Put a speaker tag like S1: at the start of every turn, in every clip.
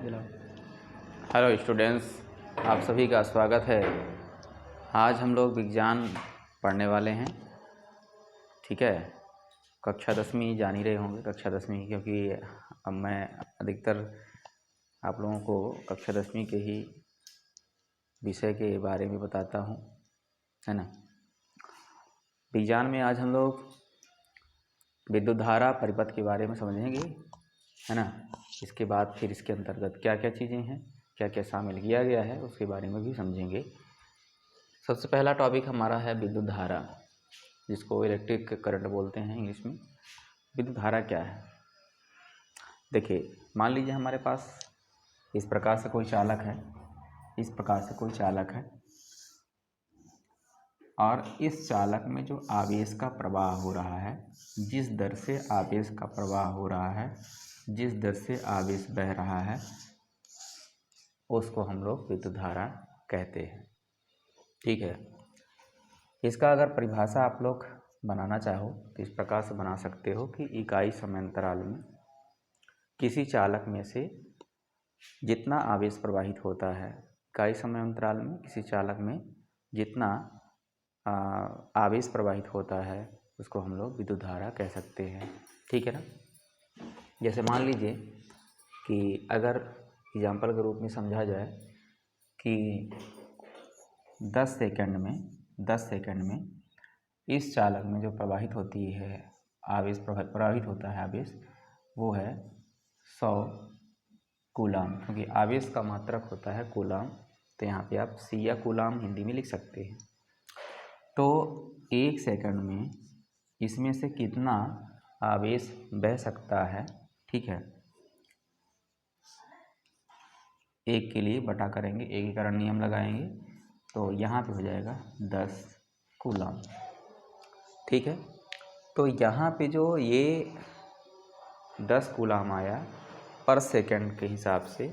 S1: Hello students, आप सभी का स्वागत है। आज हम लोग विज्ञान पढ़ने वाले हैं। ठीक है, कक्षा 10वीं जान ही रहे होंगे, कक्षा 10वीं, क्योंकि अब मैं अधिकतर आप लोगों को कक्षा 10वीं के ही विषय के बारे में बताता हूँ, है ना। विज्ञान में आज हम लोग विद्युत धारा परिपथ के बारे में समझेंगे, है ना। इसके बाद फिर इसके अंतर्गत क्या क्या चीज़ें हैं, क्या क्या शामिल किया गया है, उसके बारे में भी समझेंगे। सबसे पहला टॉपिक हमारा है विद्युत धारा, जिसको इलेक्ट्रिक करंट बोलते हैं इंग्लिश में। विद्युत धारा क्या है? देखिए, मान लीजिए हमारे पास इस प्रकार से कोई चालक है, इस प्रकार से कोई चालक है, और इस चालक में जो आवेश का प्रवाह हो रहा है, जिस दर से आवेश का प्रवाह हो रहा है, जिस दर से आवेश बह रहा है, उसको हम लोग विद्युत धारा कहते हैं। ठीक है, इसका अगर परिभाषा आप लोग बनाना चाहो तो इस प्रकार से बना सकते हो कि इकाई समयांतराल में किसी चालक में से जितना आवेश प्रवाहित होता है, इकाई समयांतराल में किसी चालक में जितना आवेश प्रवाहित होता है, उसको हम लोग विद्युत धारा कह सकते हैं। ठीक है ना। जैसे मान लीजिए कि अगर एग्जाम्पल के रूप में समझा जाए कि 10 सेकंड में इस चालक में जो प्रवाहित होती है आवेश, प्रवाहित होता है आवेश, वो है 100 कूलाम, क्योंकि आवेश का मात्रक होता है कूलाम, तो यहाँ पे आप सी या कूलाम हिंदी में लिख सकते हैं। तो 1 सेकंड में इसमें से कितना आवेश बह सकता है, ठीक है, एक के लिए बटा करेंगे, एकीकरण नियम लगाएंगे, तो यहाँ पे हो जाएगा 10 कूलाम। ठीक है, तो यहाँ पे जो ये 10 कूलाम आया पर सेकंड के हिसाब से,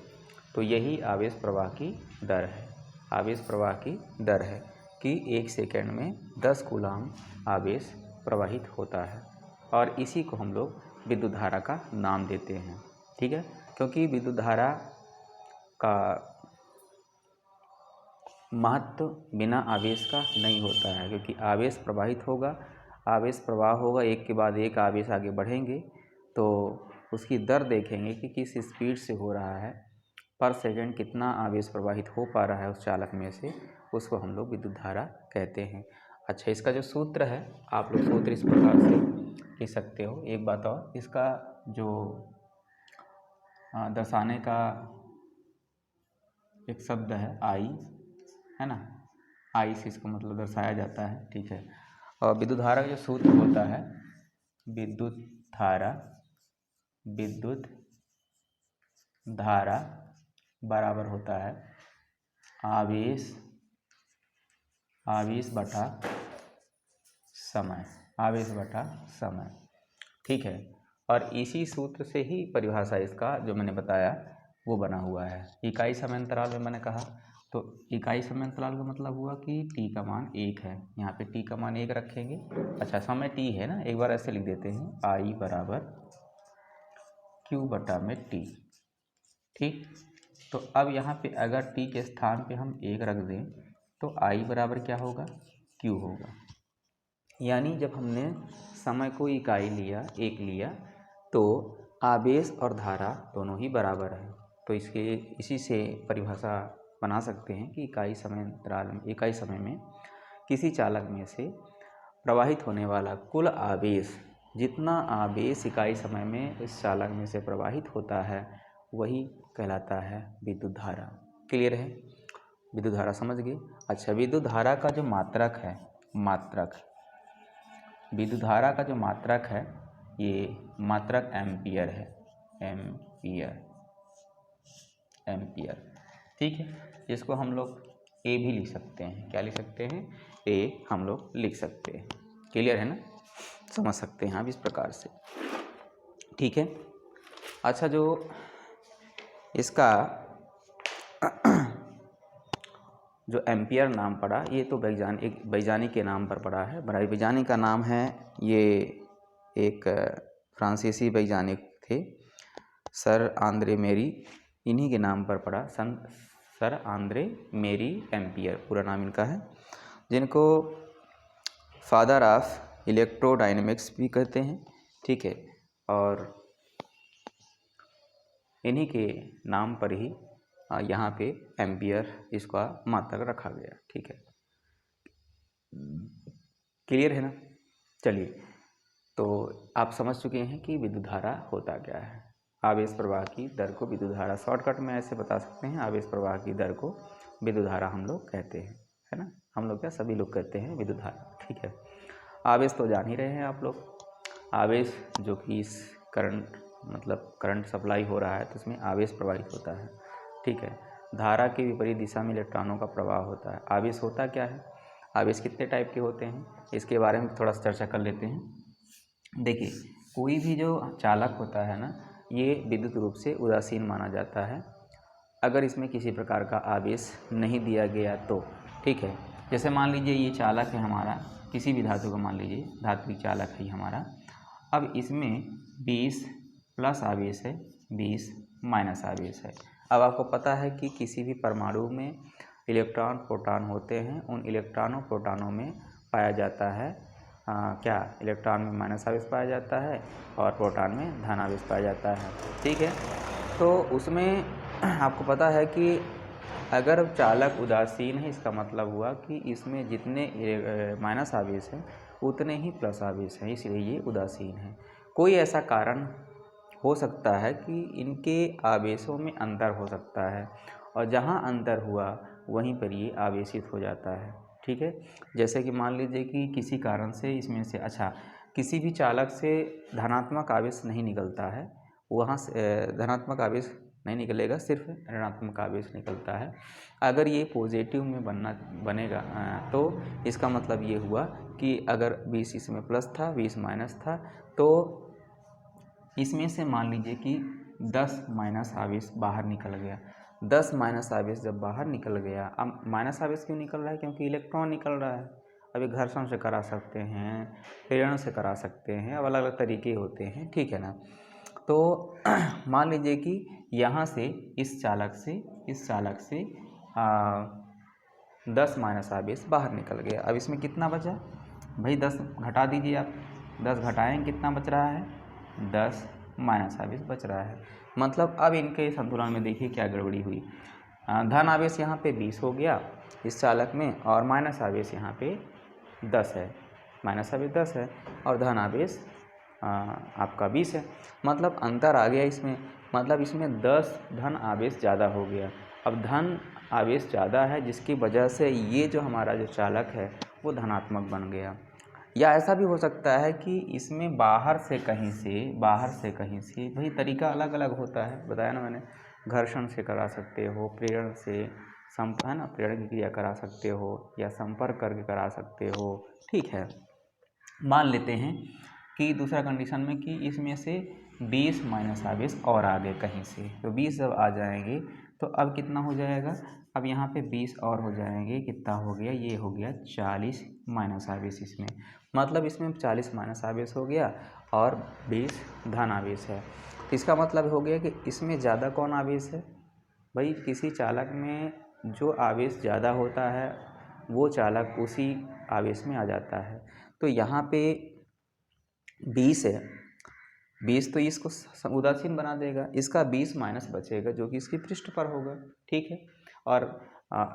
S1: तो यही आवेश प्रवाह की दर है। आवेश प्रवाह की दर है कि 1 सेकंड में 10 कूलाम आवेश प्रवाहित होता है, और इसी को हम लोग विद्युत धारा का नाम देते हैं। ठीक है, क्योंकि विद्युत धारा का महत्व बिना आवेश का नहीं होता है, क्योंकि आवेश प्रवाहित होगा, आवेश प्रवाह होगा, एक के बाद एक आवेश आगे बढ़ेंगे, तो उसकी दर देखेंगे कि किस स्पीड से हो रहा है, पर सेकंड कितना आवेश प्रवाहित हो पा रहा है उस चालक में से, उसको हम लोग विद्युत धारा कहते हैं। अच्छा, इसका जो सूत्र है, आप लोग सूत्र इस प्रकार से लिख सकते हो। एक बात और, इसका जो दर्शाने का एक शब्द है आई, है ना, आई से इसको मतलब दर्शाया जाता है। ठीक है, और विद्युत धारा का जो सूत्र होता है, विद्युत धारा बराबर होता है आवेश बटा समय, आवेश बटा समय। ठीक है, और इसी सूत्र से ही परिभाषा इसका जो मैंने बताया वो बना हुआ है। इकाई समयांतराल में मैंने कहा, तो इकाई समयांतराल का मतलब हुआ कि t का मान 1 है, यहाँ पे t का मान 1 रखेंगे। अच्छा, समय t है ना, एक बार ऐसे लिख देते हैं, I बराबर q बटा में t। ठीक, तो अब यहाँ पे अगर t के स्थान पे हम 1 रख दें तो I बराबर क्या होगा, q होगा। यानी जब हमने समय को इकाई लिया, 1 लिया, तो आवेश और धारा दोनों ही बराबर है। तो इसी से परिभाषा बना सकते हैं कि इकाई समय में किसी चालक में से प्रवाहित होने वाला कुल आवेश, जितना आवेश इकाई समय में इस चालक में से प्रवाहित होता है, वही कहलाता है विद्युत धारा। क्लियर है? विद्युत धारा समझ गए? अच्छा, विद्युत धारा का जो मात्रक है, विद्युत धारा का जो मात्रक है, ये मात्रक एम्पियर है, एम्पियर। ठीक है, इसको हम लोग ए भी लिख सकते हैं। क्या लिख सकते हैं? ए हम लोग लिख सकते हैं। क्लियर है ना? समझ सकते हैं आप इस प्रकार से। ठीक है, अच्छा, जो इसका जो एम्पियर नाम पड़ा, ये तो वैज्ञानिक के नाम पर पड़ा है। वैज्ञानिक का नाम है, ये एक फ्रांसीसी वैज्ञानिक थे, सर आंद्रे मेरी इन्हीं के नाम पर पड़ा, सर आंद्रे मेरी एम्पियर पूरा नाम इनका है, जिनको फादर ऑफ इलेक्ट्रोडायनेमिक्स भी कहते हैं। ठीक है, और इन्हीं के नाम पर ही यहाँ पे एम्पियर इसका मात्रक रखा गया। ठीक है, क्लियर है ना। चलिए, तो आप समझ चुके हैं कि विद्युत धारा होता क्या है। आवेश प्रवाह की दर को विद्युत धारा, शॉर्टकट में ऐसे बता सकते हैं, आवेश प्रवाह की दर को विद्युत धारा हम लोग कहते हैं, है ना। हम लोग क्या, सभी लोग कहते हैं विद्युत धारा। ठीक है, आवेश तो जान ही रहे हैं आप लोग। आवेश जो कि इस करंट, मतलब करंट सप्लाई हो रहा है तो उसमें आवेश प्रवाहित होता है। ठीक है, धारा के विपरीत दिशा में इलेक्ट्रॉनों का प्रवाह होता है। आवेश होता क्या है, आवेश कितने टाइप के होते हैं, इसके बारे में थोड़ा सा चर्चा कर लेते हैं। देखिए, कोई भी जो चालक होता है ना, ये विद्युत रूप से उदासीन माना जाता है अगर इसमें किसी प्रकार का आवेश नहीं दिया गया तो। ठीक है, जैसे मान लीजिए ये चालक है हमारा, किसी भी धातु का मान लीजिए धात्विक चालक है हमारा। अब इसमें 20 प्लस आवेश है, 20 माइनस आवेश है। अब आपको पता है कि किसी भी परमाणु में इलेक्ट्रॉन प्रोटॉन होते हैं, उन इलेक्ट्रॉनों प्रोटॉनों में पाया जाता है क्या, इलेक्ट्रॉन में माइनस आवेश पाया जाता है और प्रोटॉन में धन आवेश पाया जाता है। ठीक है, तो उसमें आपको पता है कि अगर चालक उदासीन है, इसका मतलब हुआ कि इसमें जितने माइनस आवेश हैं उतने ही प्लस आवेश हैं, इसलिए ये उदासीन है। कोई ऐसा कारण हो सकता है कि इनके आवेशों में अंतर हो सकता है, और जहाँ अंतर हुआ वहीं पर ये आवेशित हो जाता है। ठीक है, जैसे कि मान लीजिए कि किसी कारण से इसमें से, अच्छा, किसी भी चालक से धनात्मक आवेश नहीं निकलता है, वहाँ से धनात्मक आवेश नहीं निकलेगा, सिर्फ ऋणात्मक आवेश निकलता है। अगर ये पॉजिटिव में बनेगा तो इसका मतलब ये हुआ कि अगर 20 इसमें प्लस था, 20 माइनस था, तो इसमें से मान लीजिए कि 10 माइनस आवेश बाहर निकल गया। 10 माइनस आवेश जब बाहर निकल गया, अब माइनस आवेश क्यों निकल रहा है, क्योंकि इलेक्ट्रॉन निकल रहा है। अभी घर्षण से करा सकते हैं, प्रेरण से करा सकते हैं, अब अलग अलग तरीके होते हैं। ठीक है ना। तो मान लीजिए कि यहाँ से इस चालक से 10 माइनस आवेश बाहर निकल गया। अब इसमें कितना बचा भाई, 10 घटा दीजिए आप, 10 घटाएंगे कितना बच रहा है, 10 माइनस आवेश बच रहा है। मतलब अब इनके संतुलन में देखिए क्या गड़बड़ी हुई। धन आवेश यहाँ पे 20 हो गया इस चालक में, और माइनस आवेश यहाँ पे 10 है, माइनस आवेश 10 है और धन आवेश आपका 20 है। मतलब अंतर आ गया इसमें, मतलब इसमें 10 धन आवेश ज़्यादा हो गया। अब धन आवेश ज़्यादा है, जिसकी वजह से ये जो हमारा जो चालक है वो धनात्मक बन गया। या ऐसा भी हो सकता है कि इसमें बाहर से कहीं से, भाई तरीका अलग अलग होता है, बताया ना मैंने। घर्षण से करा सकते हो, प्रेरण से है ना, प्रेरण की क्रिया करा सकते हो, या संपर्क करके करा सकते हो। ठीक है, मान लेते हैं कि दूसरा कंडीशन में कि इसमें से 20 माइनस आवेश और आ गए कहीं से, तो 20 जब आ जाएंगे तो अब कितना हो जाएगा, अब यहाँ पे 20 और हो जाएंगे, कितना हो गया, ये हो गया 40 माइनस आवेश इसमें। मतलब इसमें 40 माइनस आवेश हो गया और 20 धन आवेश है। इसका मतलब हो गया कि इसमें ज़्यादा कौन आवेश है भाई, किसी चालक में जो आवेश ज़्यादा होता है वो चालक उसी आवेश में आ जाता है। तो यहाँ पे 20 है, 20 तो इसको उदासीन बना देगा, इसका 20 माइनस बचेगा जो कि इसकी पृष्ठ पर होगा। ठीक है, और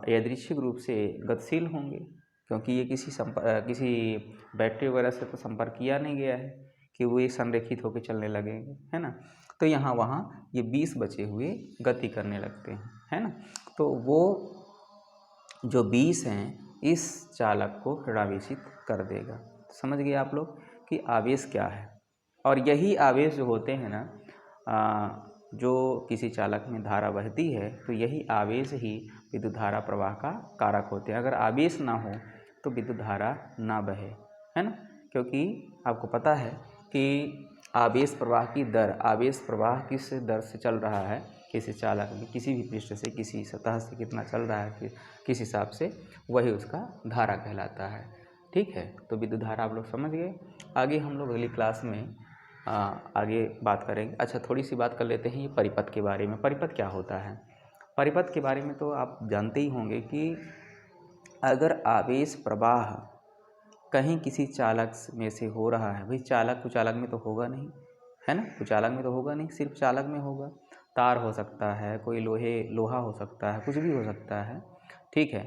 S1: यादृच्छिक रूप से गतिशील होंगे, क्योंकि ये किसी बैटरी वगैरह से तो संपर्क किया नहीं गया है कि वो एक संरेखित होकर चलने लगेंगे, है ना। तो यहाँ वहाँ ये 20 बचे हुए गति करने लगते हैं, है ना। तो वो जो 20 हैं इस चालक को ऋणावेशित कर देगा। समझ गए आप लोग कि आवेश क्या है। और यही आवेश जो होते हैं ना, जो किसी चालक में धारा बहती है, तो यही आवेश ही विद्युत धारा प्रवाह का कारक होते हैं। अगर आवेश ना हो तो विद्युत धारा ना बहे, है ना। क्योंकि आपको पता है कि आवेश प्रवाह की दर, आवेश प्रवाह किस दर से चल रहा है किसी चालक में, किसी भी पृष्ठ से, किसी सतह से कितना चल रहा है किस हिसाब से, वही उसका धारा कहलाता है। ठीक है, तो विद्युत धारा आप लोग समझ गए। आगे हम लोग अगली क्लास में आगे बात करेंगे। अच्छा, थोड़ी सी बात कर लेते हैं ये परिपथ के बारे में। परिपथ क्या होता है? परिपथ के बारे में तो आप जानते ही होंगे कि अगर आवेश प्रवाह कहीं किसी चालक में से हो रहा है, भाई चालक कुचालक में तो होगा नहीं, है ना, कुचालक में तो होगा नहीं, सिर्फ चालक में होगा। तार हो सकता है, कोई लोहा हो सकता है, कुछ भी हो सकता है, ठीक है।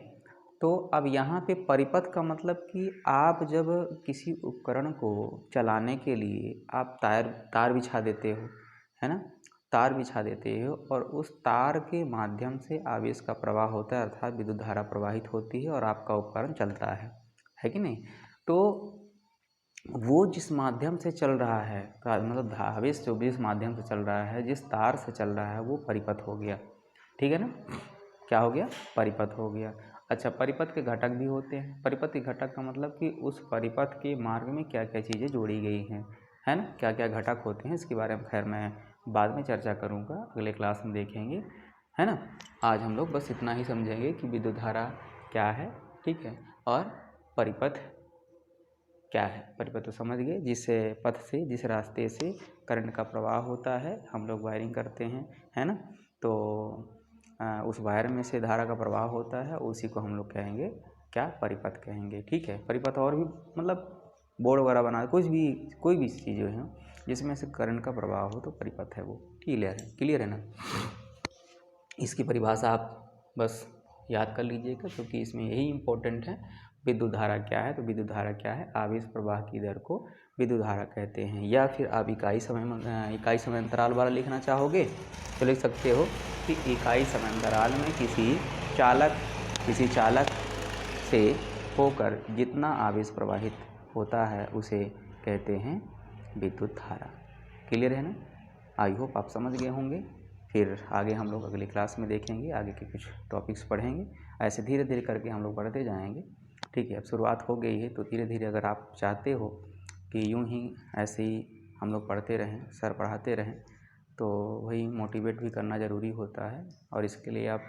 S1: तो अब यहाँ पे परिपथ का मतलब कि आप जब किसी उपकरण को चलाने के लिए आप तार बिछा देते हो, है ना, तार बिछा देते हो और उस तार के माध्यम से आवेश का प्रवाह होता है, अर्थात विद्युत धारा प्रवाहित होती है और आपका उपकरण चलता है कि नहीं। तो वो जिस माध्यम से चल रहा है, मतलब आवेश जो जिस माध्यम से चल रहा है, जिस तार से चल रहा है, वो परिपथ हो गया, ठीक है ना। क्या हो गया? परिपथ हो गया। अच्छा, परिपथ के घटक भी होते हैं। परिपथ के घटक का मतलब कि उस परिपथ के मार्ग में क्या क्या चीज़ें जोड़ी गई हैं, है ना, क्या क्या घटक होते हैं, इसके बारे में खैर मैं बाद में चर्चा करूँगा, अगले क्लास में देखेंगे, है ना। आज हम लोग बस इतना ही समझेंगे कि विद्युत धारा क्या है, ठीक है, और परिपथ क्या है। परिपथ तो समझ गए, जिस पथ से, जिस रास्ते से करंट का प्रवाह होता है, हम लोग वायरिंग करते हैं, है ना, तो उस वायर में से धारा का प्रवाह होता है, उसी को हम लोग कहेंगे क्या? परिपथ कहेंगे, ठीक है। परिपथ और भी मतलब बोर्ड वगैरह बना, कोई भी चीज़ जो है जिसमें से करंट का प्रवाह हो तो परिपथ है वो। क्लियर है ना। इसकी परिभाषा आप बस याद कर लीजिएगा, क्योंकि इसमें यही इम्पोर्टेंट है। विद्युत धारा क्या है? तो विद्युत धारा क्या है? आवेश प्रवाह की दर को विद्युत धारा कहते हैं। या फिर आप इकाई समय अंतराल वाला लिखना चाहोगे तो लिख सकते हो कि इकाई समय अंतराल में किसी चालक से होकर जितना आवेश प्रवाहित होता है उसे कहते हैं विद्युत धारा। क्लियर है ना। आई होप आप समझ गए होंगे। फिर आगे हम लोग अगली क्लास में देखेंगे, आगे के कुछ टॉपिक्स पढ़ेंगे। ऐसे धीरे धीरे करके हम लोग बढ़ते जाएंगे, ठीक है। अब शुरुआत हो गई है तो धीरे धीरे अगर आप चाहते हो कि यूं ही ऐसे ही हम लोग पढ़ते रहें, सर पढ़ाते रहें, तो वही मोटिवेट भी करना ज़रूरी होता है। और इसके लिए आप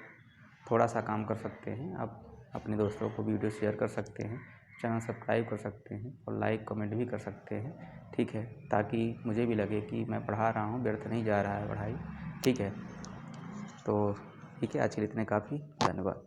S1: थोड़ा सा काम कर सकते हैं, आप अपने दोस्तों को वीडियो शेयर कर सकते हैं, चैनल सब्सक्राइब कर सकते हैं और लाइक कमेंट भी कर सकते हैं, ठीक है, ताकि मुझे भी लगे कि मैं पढ़ा रहा हूँ, व्यर्थ नहीं जा रहा है पढ़ाई, ठीक है। तो ठीक है, आज के लिए इतने काफ़ी, धन्यवाद।